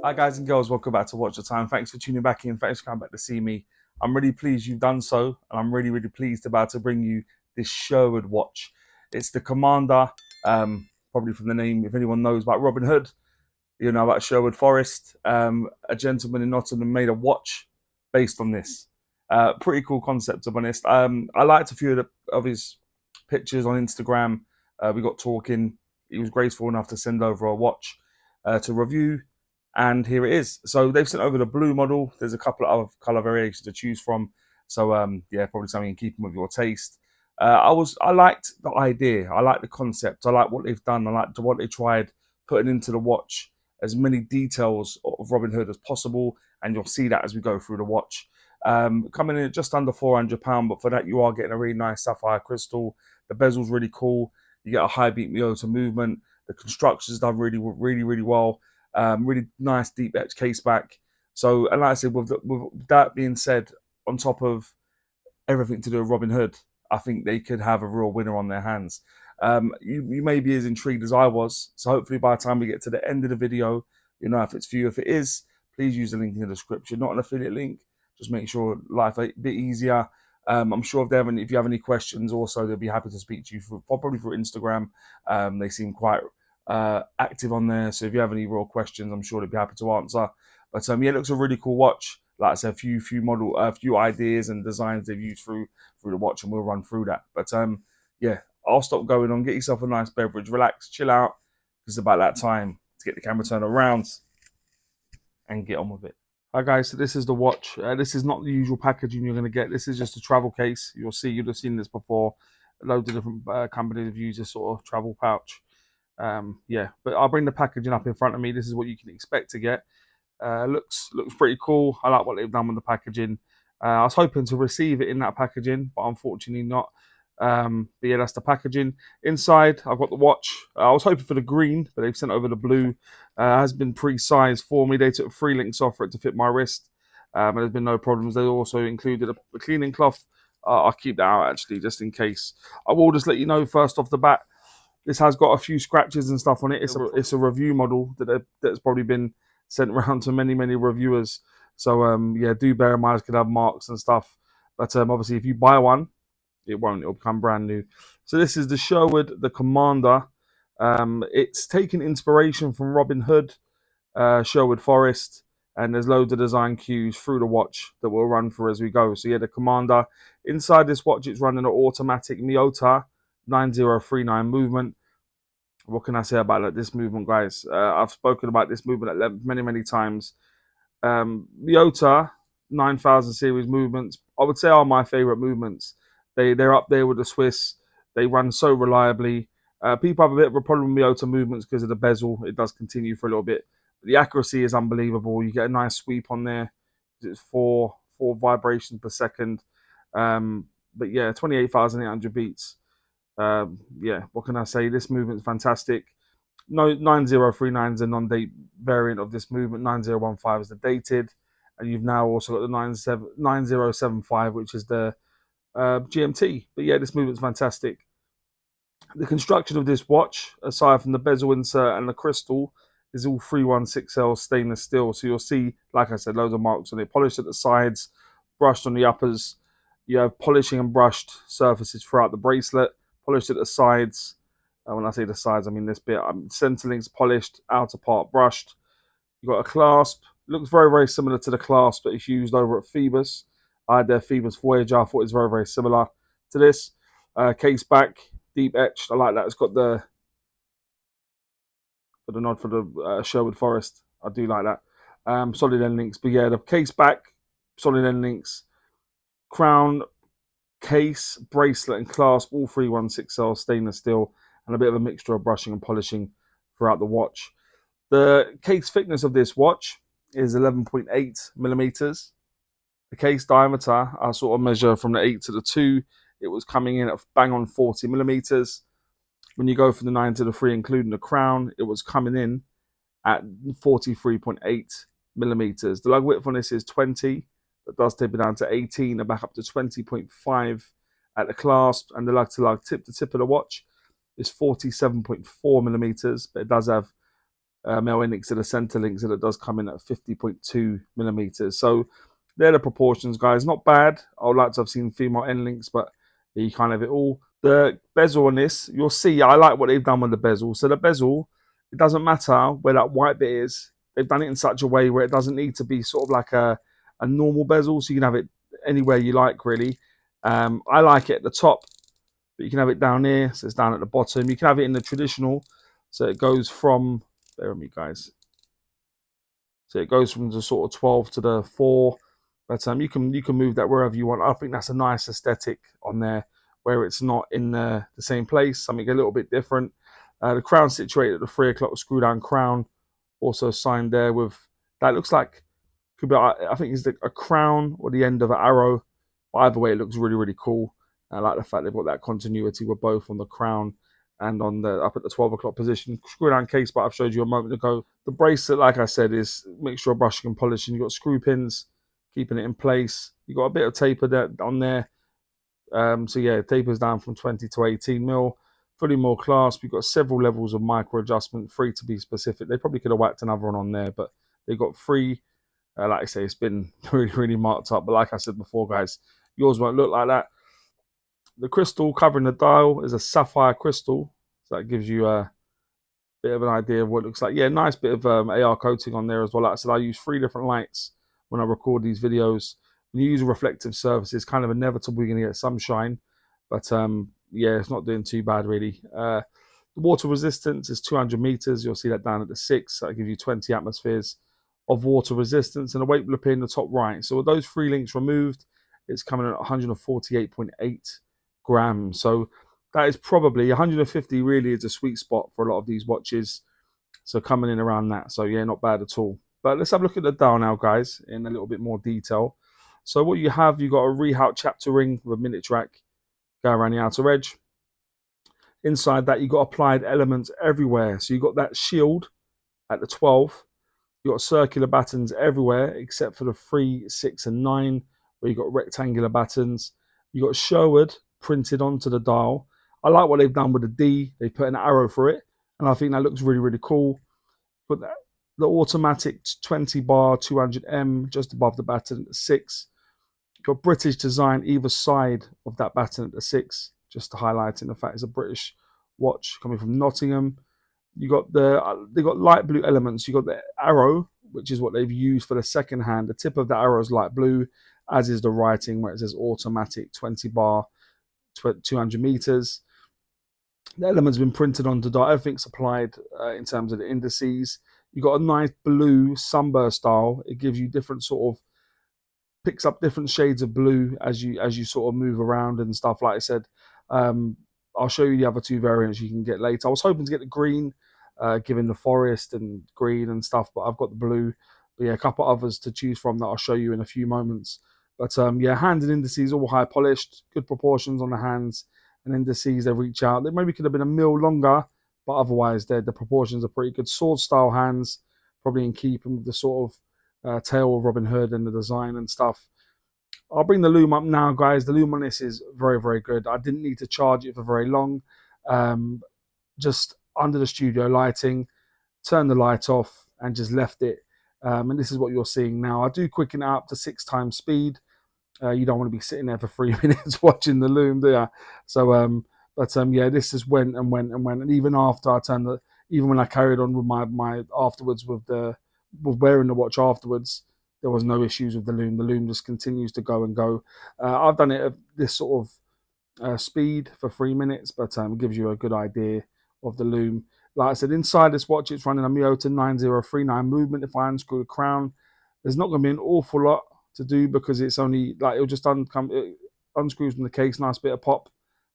Hi guys and girls, welcome back to Watch the Time. Thanks for tuning back in. Thanks for coming back to see me. I'm really pleased you've done so, and I'm really pleased about to bring you this Sherwood watch. It's the Commander, probably from the name, if anyone knows about Robin Hood, you know about Sherwood Forest. A gentleman in Nottingham made a watch based on this. Pretty cool concept, to be honest. I liked a few of his pictures on Instagram. We got talking. He was graceful enough to send over a watch to review, and here it is. So they've sent over the blue model. There's a couple of color variations to choose from. So yeah, probably something in keeping with your taste. I liked the idea. I like the concept. I like what they've done. I like what they tried putting into the watch, as many details of Robin Hood as possible, and you'll see that as we go through the watch. Coming in at just under £400, but for that you are getting a really nice sapphire crystal. The bezel's really cool. You get a Highbeat Miyota movement. The construction's done really well. Really nice deep etch case back. So, and like I said, with that being said, on top of everything to do with Robin Hood, I think they could have a real winner on their hands. You may be as intrigued as I was, so hopefully by the time we get to the end of the video, you know if it's for you. If it is, please use the link in the description. Not an affiliate link, just make sure life a bit easier. I'm sure if you have any questions, also they'll be happy to speak to you probably through Instagram. They seem quite active on there, so if you have any real questions, I'm sure they'll be happy to answer. But yeah, it looks a really cool watch. Like I said, a few ideas and designs they've used through the watch, and we'll run through that. But yeah, I'll stop going on. Get yourself a nice beverage, relax, chill out, because it's about that time to get the camera turned around and get on with it. Hi guys, so this is the watch. This is not the usual packaging you're going to get. This is just a travel case. You'd have seen this before. Loads of different companies have used this sort of travel pouch. Yeah, but I'll bring the packaging up in front of me. This is what you can expect to get. Looks pretty cool. I like what they've done with the packaging. I was hoping to receive it in that packaging, but unfortunately not. But yeah, that's the packaging. Inside, I've got the watch. I was hoping for the green, but they've sent over the blue. Has been pre-sized for me. They took 3 links off for it to fit my wrist. And there's been no problems. They also included a cleaning cloth. I'll keep that out actually, just in case. I will just let you know first off the bat, this has got a few scratches and stuff on it. It's a review model that's probably been sent around to many reviewers. So yeah, do bear in mind it could have marks and stuff. But obviously, if you buy one, it won't. It'll become brand new. So this is the Sherwood, the Commander. It's taken inspiration from Robin Hood, Sherwood Forest, and there's loads of design cues through the watch that we'll run through as we go. So yeah, the Commander. Inside this watch, it's running an automatic Miyota 9039 movement. What can I say about this movement, guys? I've spoken about this movement at length many times. Miyota 9000 series movements, I would say, are my favorite movements. They're up there with the Swiss. They run so reliably. People have a bit of a problem with Miyota movements because of the bezel. It does continue for a little bit. The accuracy is unbelievable. You get a nice sweep on there. It's four vibrations per second. But yeah, 28,800 beats. Yeah, what can I say? This movement's fantastic. No, 9039 is a non-date variant of this movement. 9015 is the dated, and you've now also got the 9075, which is the GMT. But yeah, this movement's fantastic. The construction of this watch, aside from the bezel insert and the crystal, is all 316L stainless steel. So you'll see, like I said, loads of marks on it. Polished at the sides, brushed on the uppers. You have polishing and brushed surfaces throughout the bracelet, polished at the sides. When I say the sides, I mean this bit. Center links polished, outer part brushed. You've got a clasp. Looks very similar to the clasp that is used over at Phoebus. I had their Phoebus Voyager. I thought it was very similar to this. Case back, deep etched. I like that. It's got the nod for the Sherwood Forest. I do like that. Solid end links. But yeah, the case back, solid end links. Crown, case, bracelet, and clasp, all 316L stainless steel, and a bit of a mixture of brushing and polishing throughout the watch. The case thickness of this watch is 11.8 millimeters. The case diameter, I sort of measure from the 8 to the 2. It was coming in at bang on 40 millimeters. When you go from the 9 to the 3, including the crown, it was coming in at 43.8 millimeters. The lug width on this is 20. That does taper down to 18 and back up to 20.5 at the clasp. And the lug to lug tip to tip of the watch is 47.4 millimeters. But it does have male index to the center link, so that does come in at 50.2 millimeters. So they're the proportions, guys. Not bad. I would like to have seen female end links, but you can't have it all. The bezel on this, you'll see, I like what they've done with the bezel. So the bezel, it doesn't matter where that white bit is. They've done it in such a way where it doesn't need to be sort of like a normal bezel, so you can have it anywhere you like, really. I like it at the top, but you can have it down here, so it's down at the bottom. You can have it in the traditional, so it goes from, bear with me, guys. So it goes from the sort of 12 to the 4, but you can move that wherever you want. I think that's a nice aesthetic on there, where it's not in the same place, something a little bit different. The crown situated at the 3 o'clock screw down crown, also signed there with, that looks like, could be, I think it's a crown or the end of an arrow. But either way, it looks really, really cool. I like the fact they've got that continuity with both on the crown and on the up at the 12 o'clock position. Screw down case, but I've showed you a moment ago. The bracelet, like I said, is mixture of brushing and polishing. You've got screw pins keeping it in place. You've got a bit of taper there, on there. So yeah, tapers down from 20 to 18 mil. Fully more clasp. You've got several levels of micro adjustment, 3 to be specific. They probably could have whacked another one on there, but they got 3. Like I say, it's been really, really marked up. But like I said before, guys, yours won't look like that. The crystal covering the dial is a sapphire crystal. So that gives you a bit of an idea of what it looks like. Yeah, nice bit of AR coating on there as well. Like I said, I use 3 different lights when I record these videos. When you use a reflective surface, it's kind of inevitable you're going to get some shine. But yeah, it's not doing too bad, really. The water resistance is 200 meters. You'll see that down at the 6. That'll give you 20 atmospheres of water resistance, and the weight will appear in the top right. So with those 3 links removed, it's coming at 148.8 grams. So that is probably 150, really is a sweet spot for a lot of these watches. So coming in around that. So yeah, not bad at all. But let's have a look at the dial now, guys, in a little bit more detail. So what you have, you've got a Rehout chapter ring with a minute track, go around the outer edge. Inside that, you've got applied elements everywhere. So you've got that shield at the 12. You've got circular battens everywhere except for the 3, 6, and 9, where you've got rectangular battens. You've got Sherwood printed onto the dial. I like what they've done with the D. They put an arrow for it, and I think that looks really, really cool. But the automatic 20 bar 200M just above the batten at 6. You've got British design either side of that batten at the 6, just to highlight in the fact it's a British watch coming from Nottingham. You got they got light blue elements. You got the arrow, which is what they've used for the second hand. The tip of the arrow is light blue, as is the writing where it says automatic 20 bar 200 meters. The element's been printed onto dial. Everything's applied in terms of the indices. You got a nice blue sunburst style. It gives you different sort of, picks up different shades of blue as you sort of move around and stuff. Like I said, I'll show you the other 2 variants you can get later. I was hoping to get the green, given the forest and green and stuff, but I've got the blue. But yeah, a couple others to choose from that I'll show you in a few moments. But yeah, hands and indices all high polished, good proportions on the hands and indices. They reach out. They maybe could have been a mil longer, but otherwise the proportions are pretty good. Sword style hands, probably in keeping with the sort of tail of Robin Hood and the design and stuff. I'll bring the loom up now, guys. The loom on this is very, very good. I didn't need to charge it for very long. Just under the studio lighting, turned the light off and just left it. And this is what you're seeing now. I do quicken it up to 6 times speed. You don't want to be sitting there for 3 minutes watching the loom, do you? So, yeah, this just went and went and went. And even after I turned the, even when I carried on with my afterwards with wearing the watch afterwards, there was no issues with the loom. The loom just continues to go and go. I've done it at this sort of speed for 3 minutes, but it gives you a good idea of the loom. Like I said, inside this watch, it's running a Miyota 9039 movement. If I unscrew the crown, there's not going to be an awful lot to do because it's only like it'll just it unscrews from the case, nice bit of pop.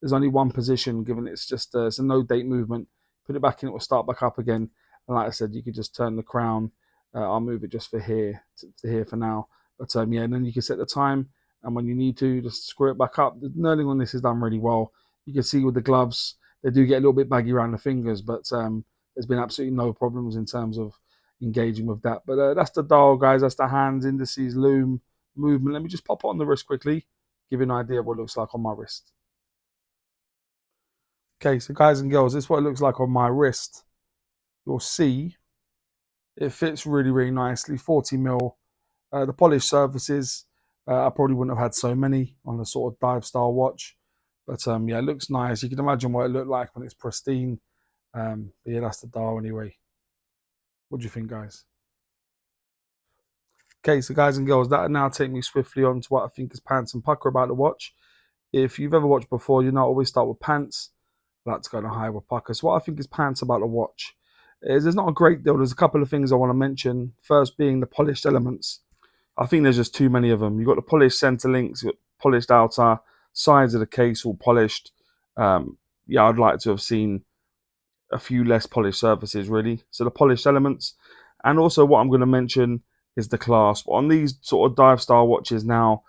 There's only one position, given it's just it's a no date movement. Put it back in, it will start back up again. And like I said, you could just turn the crown. I'll move it just for here to here for now. But yeah, and then you can set the time, and when you need to, just screw it back up. The knurling on this is done really well. You can see with the gloves, they do get a little bit baggy around the fingers, but there's been absolutely no problems in terms of engaging with that. But that's the dial, guys. That's the hands, indices, loom, movement. Let me just pop it on the wrist quickly, give you an idea of what it looks like on my wrist. Okay, so guys and girls, this is what it looks like on my wrist. You'll see It fits really, really nicely. 40mm. The polished surfaces, I probably wouldn't have had so many on the sort of dive style watch. But yeah, it looks nice. You can imagine what it looked like when it's pristine. But yeah, that's the dial anyway. What do you think, guys? Okay, so guys and girls, that now take me swiftly on to what I think is pants and pucker about the watch. If you've ever watched before, you know I always start with pants. I like to go on a high with pucker. So what I think is pants about the watch is there's not a great deal. There's a couple of things I want to mention. First being the polished elements. I think there's just too many of them. You've got the polished center links, you've got polished outer, sides of the case all polished. Yeah, I'd like to have seen a few less polished surfaces, really. So the polished elements. And also what I'm going to mention is the clasp. On these sort of dive style watches now,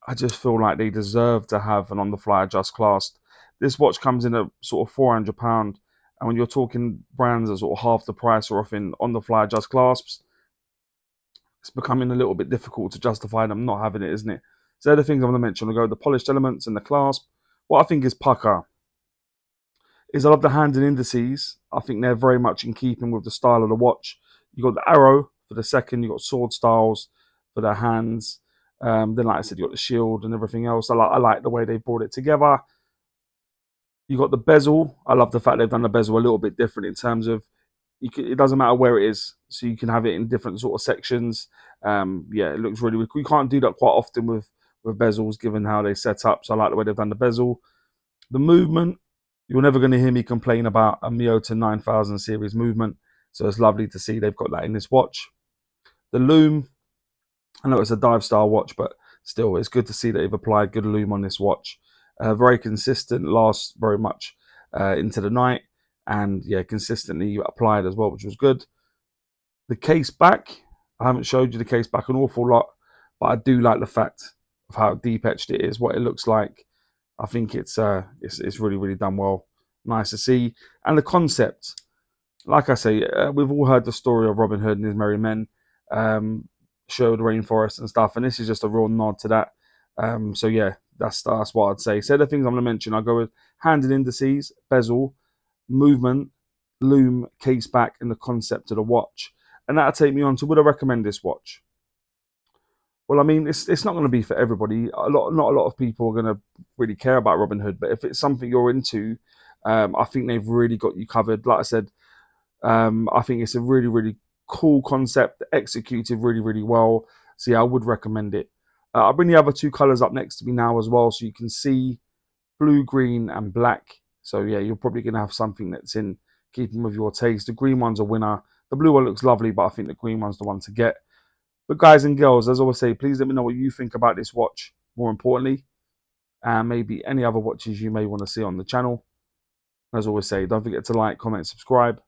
I just feel like they deserve to have an on-the-fly adjust clasp. This watch comes in at sort of £400. And when you're talking brands that sort of half the price or offering on-the-fly adjust clasps, it's becoming a little bit difficult to justify them not having it, isn't it? So they're the things I'm going to mention. I'll go the polished elements and the clasp. What I think is pucker is I love the hand and indices. I think they're very much in keeping with the style of the watch. You got the arrow for the second. You got sword styles for the hands. Then, like I said, you got the shield and everything else. I like the way they brought it together. You got the bezel. I love the fact they've done the bezel a little bit different in terms of it doesn't matter where it is, so you can have it in different sort of sections. Yeah, it looks really. We can't do that quite often with bezels, given how they set up. So I like the way they've done the bezel. The movement, you're never going to hear me complain about a Miyota 9000 series movement. So it's lovely to see they've got that in this watch. The loom, I know it's a dive style watch, but still, it's good to see that they've applied good loom on this watch. Very consistent, lasts very much into the night, and yeah, consistently applied as well, which was good. The case back, I haven't showed you the case back an awful lot, but I do like the fact of how deep etched it is, what it looks like. I think it's really, really done well. Nice to see. And the concept, like I say, we've all heard the story of Robin Hood and his merry men, Sherwood rainforest and stuff, and this is just a real nod to that. So yeah, that's what I'd say. So the things I'm going to mention, I'll go with hand and indices, bezel, movement, loom, case back, and the concept of the watch. And that'll take me on to would I recommend this watch? Well, I mean, it's not going to be for everybody. Not a lot of people are going to really care about Robin Hood, but if it's something you're into, I think they've really got you covered. Like I said, I think it's a really, really cool concept, executed really, really well. So yeah, I would recommend it. I'll bring the other two colors up next to me now as well, so you can see blue, green, and black. So yeah, you're probably going to have something that's in keeping with your taste. The green one's a winner. The blue one looks lovely, but I think the green one's the one to get. But guys and girls, as I always say, please let me know what you think about this watch, more importantly, and maybe any other watches you may want to see on the channel. As I always say, don't forget to like, comment, subscribe,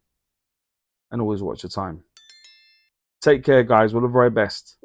and always watch your time. Take care, guys. All the very best.